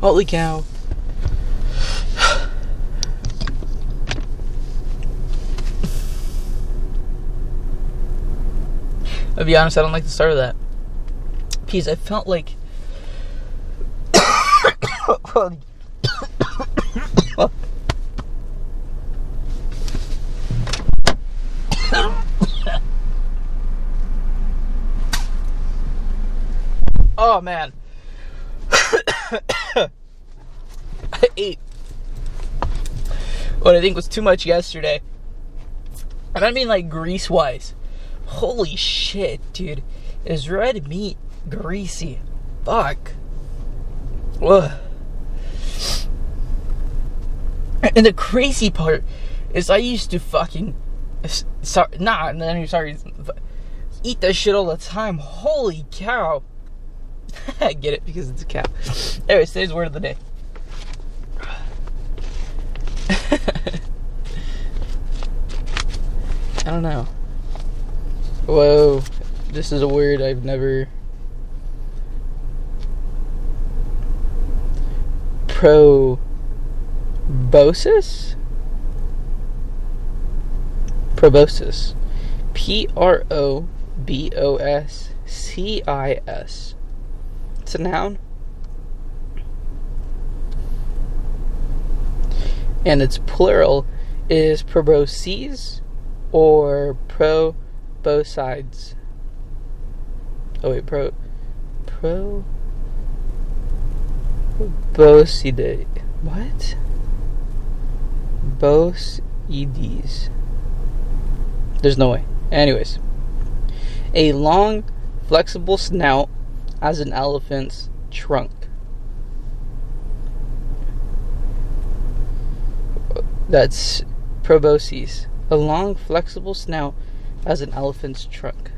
Holy cow. I'll be honest, I don't like the start of that. Because I felt like... Oh, man. I ate what I think was too much yesterday. And I mean like grease-wise. Holy shit, dude. Is red meat greasy? Fuck. Ugh. And the crazy part is I used to fucking... eat that shit all the time. Holy cow. I get it because it's a cow. Anyways, today's word of the day. I don't know. Whoa. This is a word I've never... Proboscis? Proboscis. Proboscis. It's a noun. And its plural is proboscis or proboscides. Oh wait, proboscidae. What? Bosides. There's no way. Anyways. A long, flexible snout as an elephant's trunk. That's proboscis. A long, flexible snout as an elephant's trunk.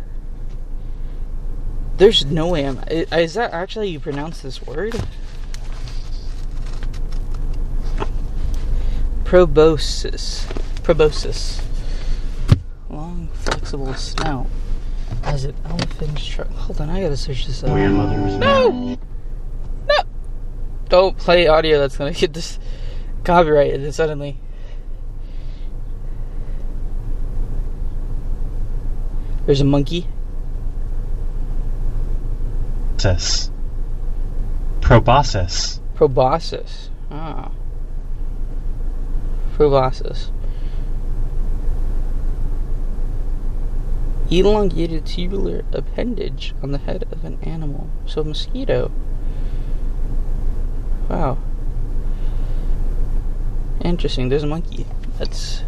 There's no way is that actually how you pronounce this word? Proboscis. Long, flexible snout as an elephant's trunk. Hold on, I gotta search this up. No! Don't play audio that's gonna get this copyrighted suddenly. There's a monkey. Proboscis. Ah. Proboscis. Elongated tubular appendage on the head of an animal. So, mosquito. Wow. Interesting. There's a monkey. That's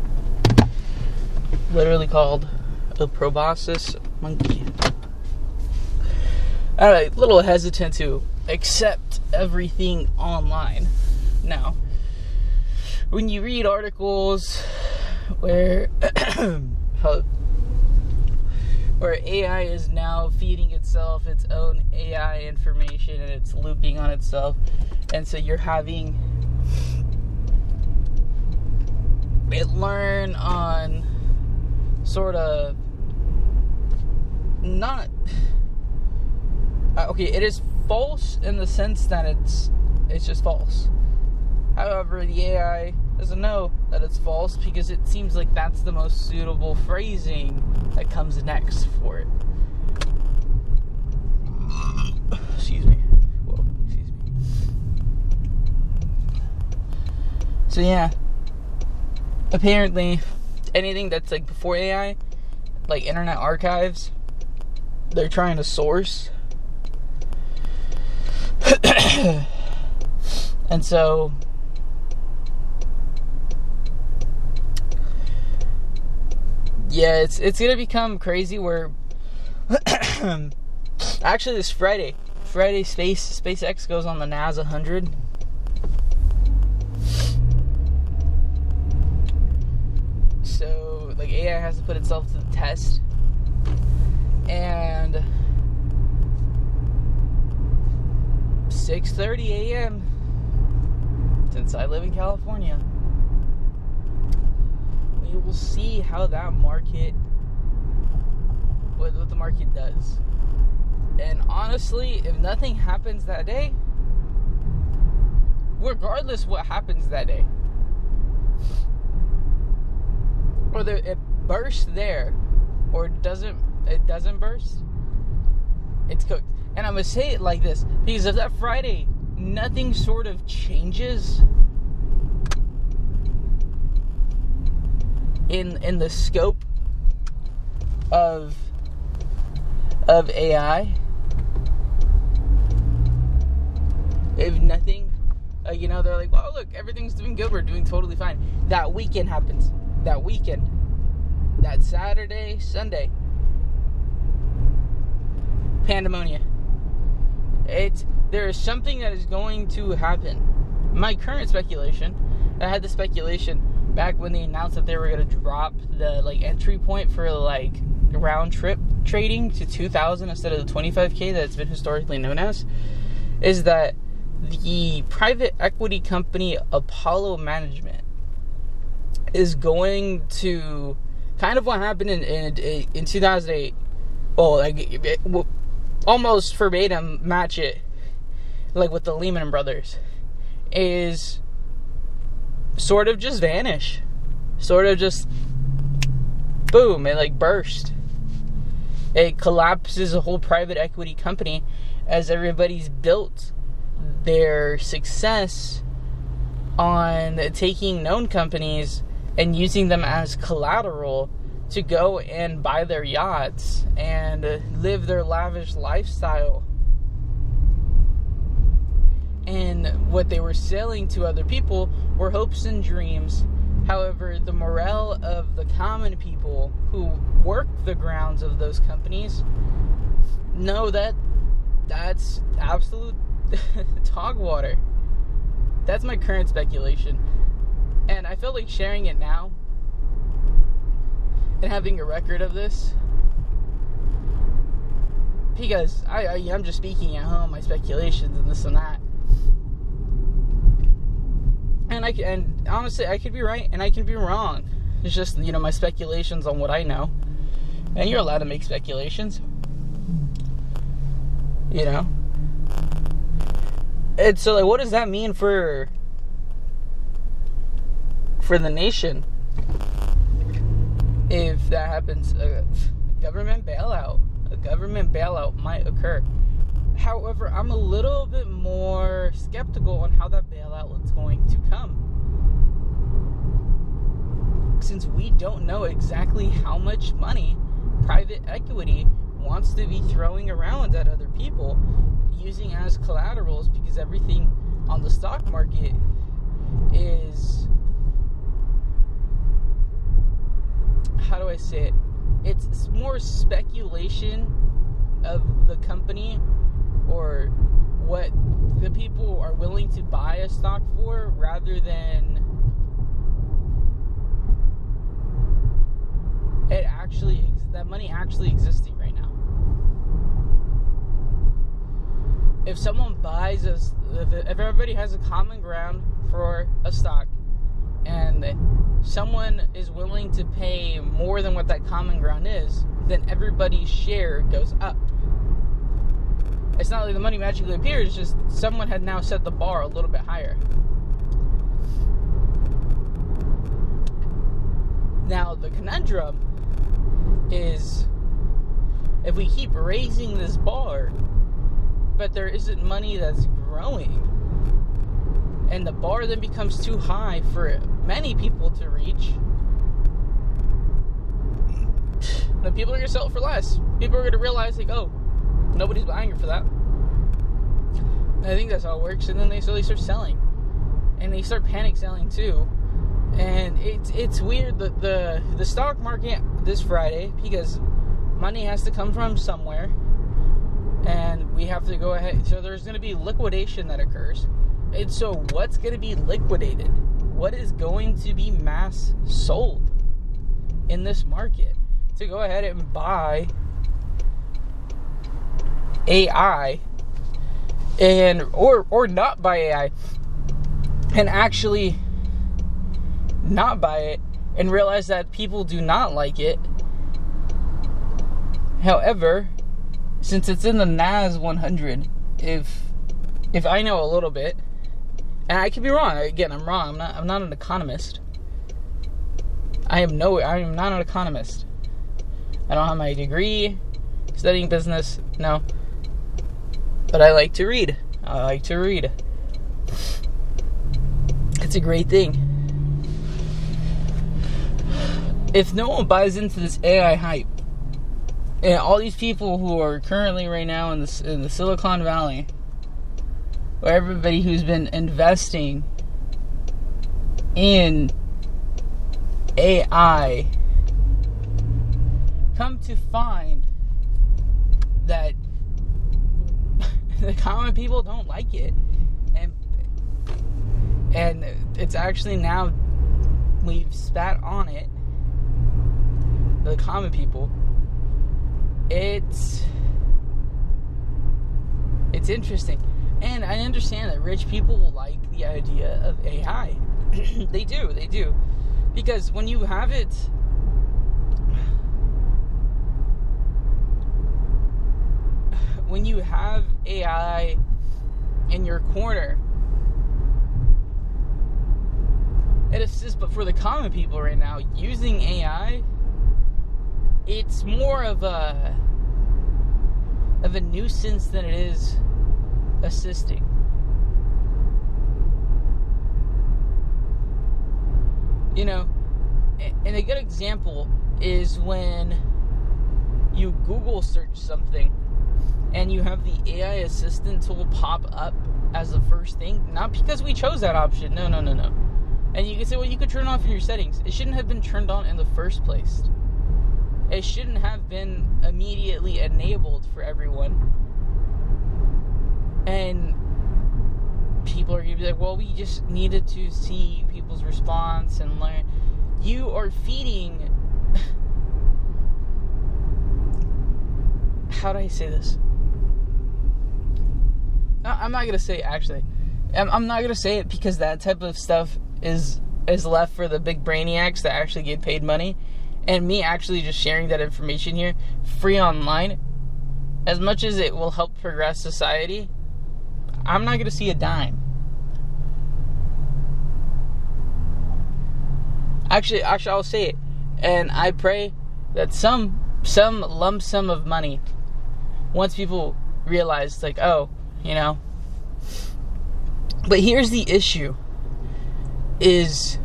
literally called a proboscis monkey. Alright, a little hesitant to accept everything online. Now, when you read articles where AI is now feeding itself its own AI information and it's looping on itself, and so you're having it learn on sort of not okay, it is false in the sense that it's just false. However, the AI doesn't know that it's false because it seems like that's the most suitable phrasing that comes next for it. Excuse me. Whoa, excuse me. So yeah, apparently anything that's like before AI, like Internet Archives, they're trying to source. And so yeah, it's gonna become crazy where actually this Friday SpaceX goes on the NASA 100. So like AI has to put itself to the test, and 6:30 a.m. since I live in California, we will see how that market, what the market does. And honestly, if nothing happens that day, regardless what happens that day. Whether it bursts there or it doesn't burst, it's cooked. And I'm going to say it like this, because if that Friday nothing sort of changes in the scope of AI, if nothing, they're like, well, look, everything's doing good, we're doing totally fine. That weekend happens. That Saturday, Sunday, pandemonium. There is something that is going to happen. My current speculation, I had the speculation back when they announced that they were going to drop the entry point for round trip trading to 2,000 instead of the 25K that it's been historically known as, is that the private equity company Apollo Management is going to kind of what happened in 2008. Well, almost verbatim match it, with the Lehman Brothers, is sort of just vanish, sort of just boom, it burst. It collapses a whole private equity company as everybody's built their success on taking known companies and using them as collateral to go and buy their yachts and live their lavish lifestyle. And what they were selling to other people were hopes and dreams. However, the morale of the common people who work the grounds of those companies know that that's absolute dog water. That's my current speculation. And I felt like sharing it now and having a record of this, because I'm just speaking at home, my speculations and this and that. And honestly, I could be right and I can be wrong. It's just, my speculations on what I know. And you're allowed to make speculations. And so, what does that mean for the nation? If that happens, a government bailout might occur. However, I'm a little bit more skeptical on how that bailout is going to come, since we don't know exactly how much money private equity wants to be throwing around at other people using as collaterals, because everything on the stock market is, how do I say it? It's more speculation of the company or what the people are willing to buy a stock for, rather than that money actually existing right now. If someone buys if everybody has a common ground for a stock, and someone is willing to pay more than what that common ground is, then everybody's share goes up. It's not like the money magically appears, it's just someone had now set the bar a little bit higher. Now, the conundrum is, if we keep raising this bar, but there isn't money that's growing, and the bar then becomes too high for many people to reach, then people are going to sell it for less. People are going to realize, oh, nobody's buying it for that. And I think that's how it works. And then they slowly start selling, and they start panic selling too. And it's weird that the stock market this Friday, because money has to come from somewhere, and we have to go ahead. So there's going to be liquidation that occurs. And so what's going to be liquidated? What is going to be mass sold in this market to go ahead and buy AI, and or not buy AI, and actually not buy it and realize that people do not like it. However, since it's in the NAS 100, if I know a little bit, And I could be wrong. Again, I'm wrong. I'm not an economist. I am not an economist. I don't have my degree studying business. No. But I like to read. It's a great thing. If no one buys into this AI hype, and all these people who are currently right now in the Silicon Valley, or everybody who's been investing in AI, come to find that the common people don't like it, and it's actually now we've spat on it, the common people. It's interesting. And I understand that rich people will like the idea of AI. They do. Because when you have it, when you have AI in your corner, it assists. But for the common people right now, using AI, it's more of a nuisance than it is assisting. You know, and a good example is when you Google search something and you have the AI assistant tool pop up as the first thing, not because we chose that option. No. And you can say, well, you could turn it off in your settings. It shouldn't have been turned on in the first place. It shouldn't have been immediately enabled for everyone. And people are going to be like, well, we just needed to see people's response and learn. You are feeding... How do I say this? I'm not going to say it, actually. I'm not going to say it because that type of stuff is left for the big brainiacs that actually get paid money. And me actually just sharing that information here, free online, as much as it will help progress society, I'm not going to see a dime. Actually, I'll say it. And I pray that some lump sum of money, once people realize, like, oh, you know. But here's the issue, is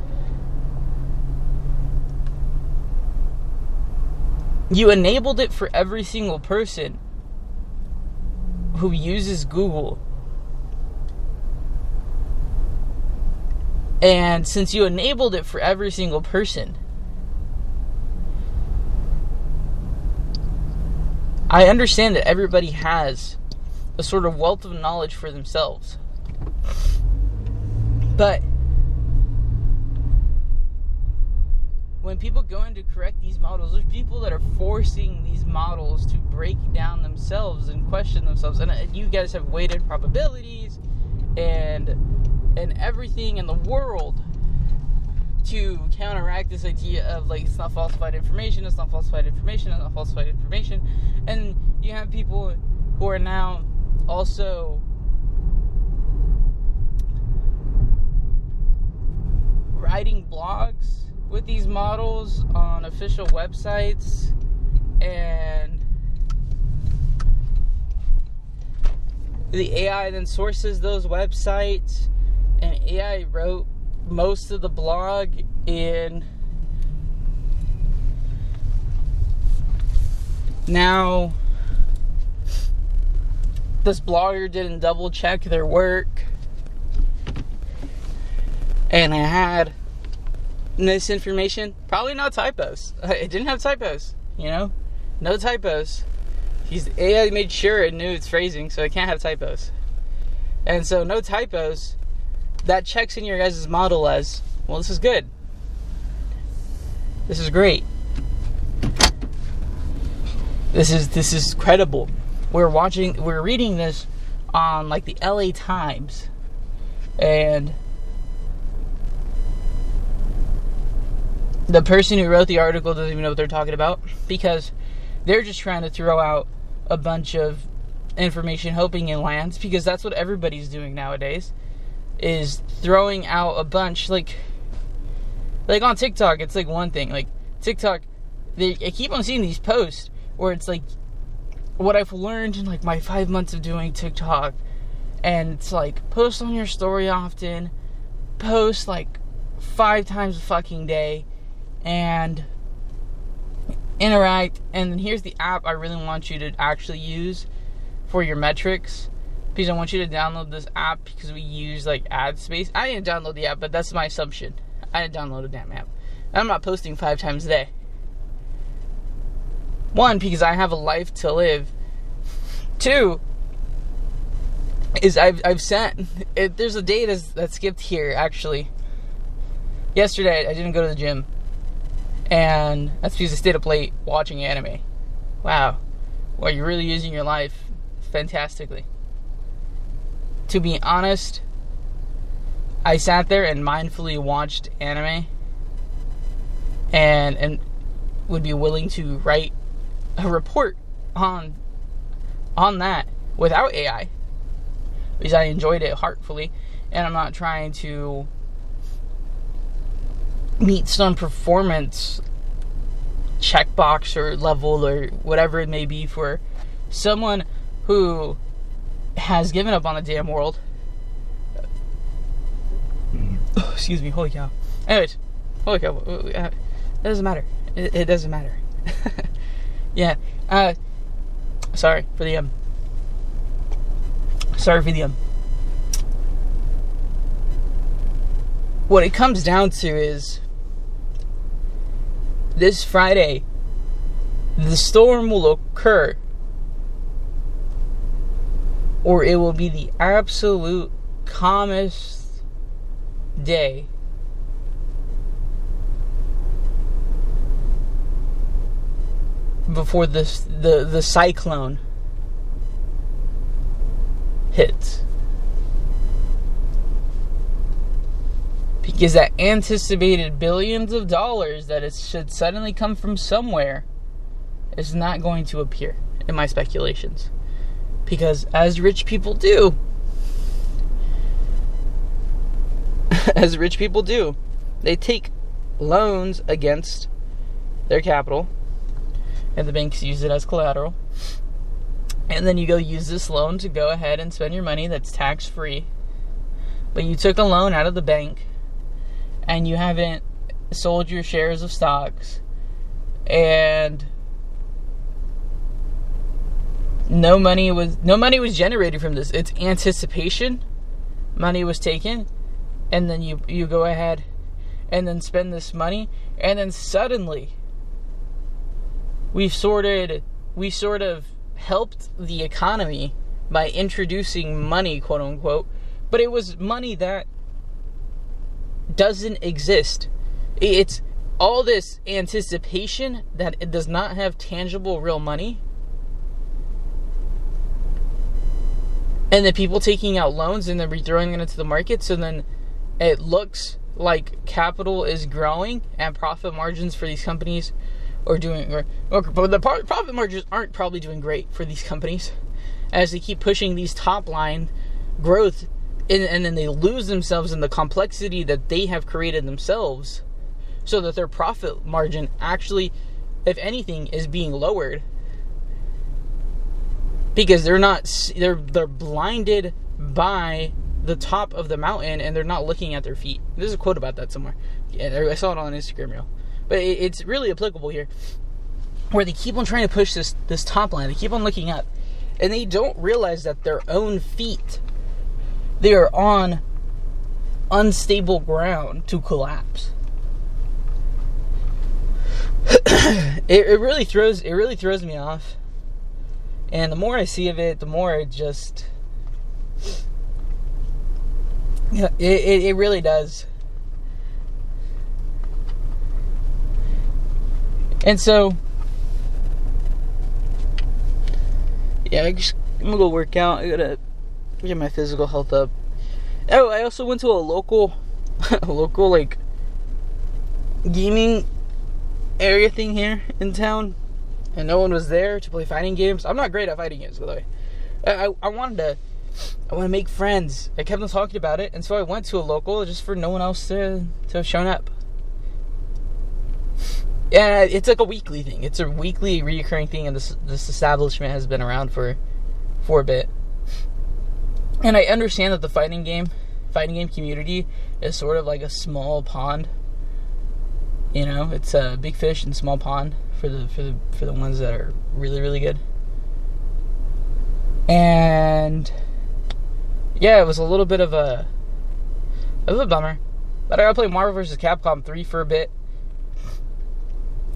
you enabled it for every single person who uses Google. And since you enabled it for every single person, I understand that everybody has a sort of wealth of knowledge for themselves. But when people go in to correct these models, there's people that are forcing these models to break down themselves and question themselves. And you guys have weighted probabilities and everything in the world to counteract this idea of, like, it's not falsified information, it's not falsified information, it's not falsified information. And you have people who are now also writing blogs with these models on official websites, and the AI then sources those websites, and AI wrote most of the blog in. Now, this blogger didn't double check their work, and it had misinformation, probably not typos. It didn't have typos, you know? No typos. AI made sure it knew its phrasing, so it can't have typos. And so, no typos. That checks in your guys' model as, well, this is good. This is great. This is credible. We're reading this on, like, the LA Times. And the person who wrote the article doesn't even know what they're talking about, because they're just trying to throw out a bunch of information hoping it lands, because that's what everybody's doing nowadays. is throwing out a bunch, like on TikTok, it's like one thing. Like TikTok, I keep on seeing these posts where it's like what I've learned in like my 5 months of doing TikTok, and it's like post on your story often, post like 5 times a fucking day, and interact. And then here's the app I really want you to actually use for your metrics, because I want you to download this app because we use like ad space. I didn't download the app, but that's my assumption. I didn't download a damn app. I'm not posting 5 times a day. 1, because I have a life to live. 2 is I've sent it. There's a day that skipped here actually. Yesterday I didn't go to the gym, and that's because I stayed up late watching anime. Wow, well, you're really using your life fantastically. To be honest, I sat there and mindfully watched anime, and would be willing to write a report on that without AI, because I enjoyed it heartfully, and I'm not trying to meet some performance checkbox or level or whatever it may be for someone who has given up on the damn world. Oh, excuse me, holy cow. Anyways, holy cow, it doesn't matter. It doesn't matter. Yeah, sorry for the what it comes down to is this Friday the storm will occur, or it will be the absolute calmest day before the cyclone hits. Because that anticipated billions of dollars that it should suddenly come from somewhere is not going to appear, in my speculations. Because as rich people do, they take loans against their capital, and the banks use it as collateral. And then you go use this loan to go ahead and spend your money that's tax-free. But you took a loan out of the bank, and you haven't sold your shares of stocks, and no money was generated from this. It's anticipation. Money was taken, and then you go ahead and then spend this money, and then suddenly we sort of helped the economy by introducing money, quote unquote, but it was money that doesn't exist. It's all this anticipation that it does not have tangible real money, and then people taking out loans and then rethrowing it into the market, so then it looks like capital is growing and profit margins for these companies are doing, but the profit margins aren't probably doing great for these companies as they keep pushing these top line growth, and then they lose themselves in the complexity that they have created themselves, so that their profit margin actually, if anything, is being lowered because they're blinded by the top of the mountain and they're not looking at their feet. There's a quote about that somewhere. Yeah, I saw it on an Instagram reel. But it's really applicable here, where they keep on trying to push this top line. They keep on looking up, and they don't realize that their own feet, they are on unstable ground to collapse. It really throws me off, and the more I see of it, the more it just, yeah, it really does. And so, yeah, I'm gonna go work out. I gotta get my physical health up. Oh, I also went to a local like gaming area thing here in town, and no one was there to play fighting games. I'm not great at fighting games, by the way. I wanted to I want to make friends. I kept on talking about it, and so I went to a local just for no one else to have shown up. Yeah, it's like a weekly thing. It's a weekly reoccurring thing, and this establishment has been around for a bit. And I understand that the fighting game community is sort of like a small pond. You know, it's a big fish in small pond for the ones that are really, really good. And yeah, it was a little bit of a bummer. But I gotta play Marvel vs. Capcom 3 for a bit.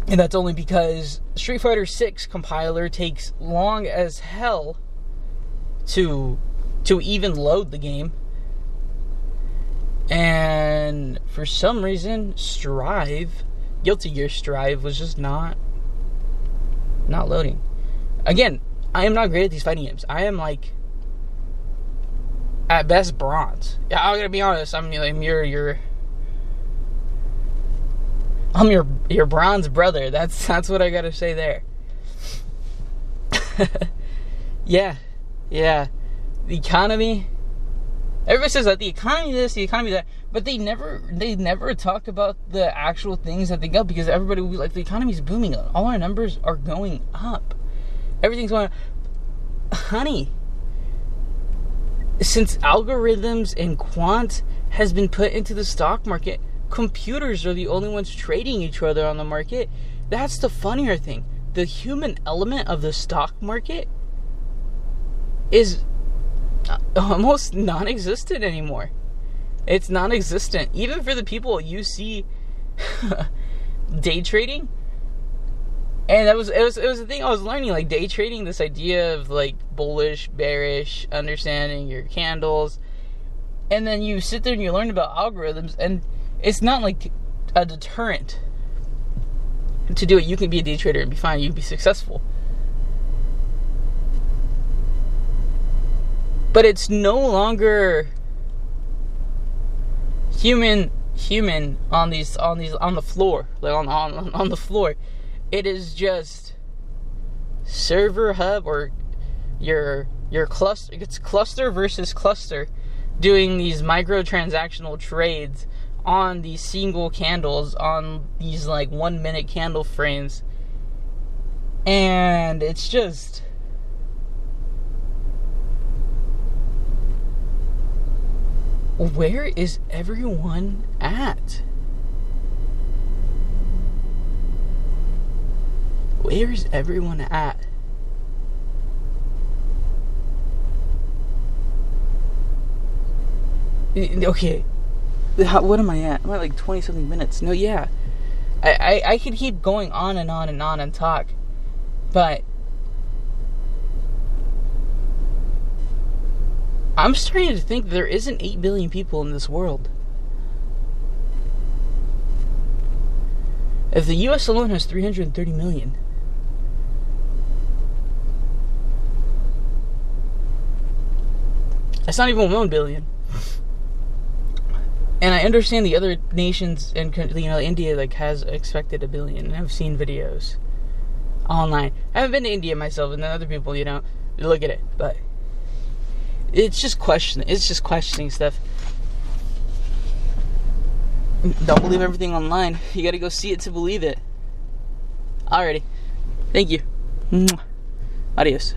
And that's only because Street Fighter 6 compiler takes long as hell to even load the game. And for some reason, Guilty Gear Strive was just not loading. Again, I am not great at these fighting games. I am like at best bronze. Yeah, I'm gonna be honest. I'm your bronze brother. That's what I gotta say there. Yeah. The economy. Everybody says that the economy this, the economy that, but they never talk about the actual things that they go, because everybody will be like, the economy's booming. All our numbers are going up. Everything's going up. Honey, since algorithms and quant has been put into the stock market, computers are the only ones trading each other on the market. That's the funnier thing. The human element of the stock market is almost non-existent anymore. It's non-existent. Even for the people you see day trading. And it was the thing I was learning, like day trading, this idea of like bullish, bearish, understanding your candles. And then you sit there and you learn about algorithms, and it's not like a deterrent to do it. You can be a day trader and be fine. You can be successful. But it's no longer human on the floor, like on the floor. It is just server hub, or your cluster. It's cluster versus cluster, doing these microtransactional trades on these single candles, on these like 1 minute candle frames, and it's just. Where is everyone at? Where is everyone at? Okay. What am I at? I'm at like 20 something minutes. No, yeah. I could keep going on and on and on and talk. But I'm starting to think there isn't 8 billion people in this world. If the US alone has 330 million. That's not even 1 billion. And I understand the other nations, and India like has expected 1 billion. And I've seen videos online. I haven't been to India myself, and then other people, look at it. But it's just questioning stuff. Don't believe everything online. You gotta go see it to believe it. Alrighty. Thank you. Mwah. Adios.